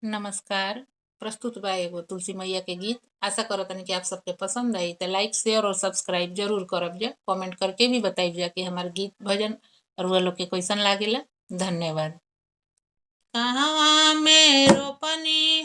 नमस्कार। प्रस्तुत बा एगो तुलसी मैया के गीत। आशा करतनी कि आप सबके पसंद आई तो लाइक शेयर और सब्सक्राइब जरूर करब जा। कमेंट करके भी बताइब जा कि हमार गीत भजन रउआ लोग के कैसन लागेला। धन्यवाद। कहवा में रोपनी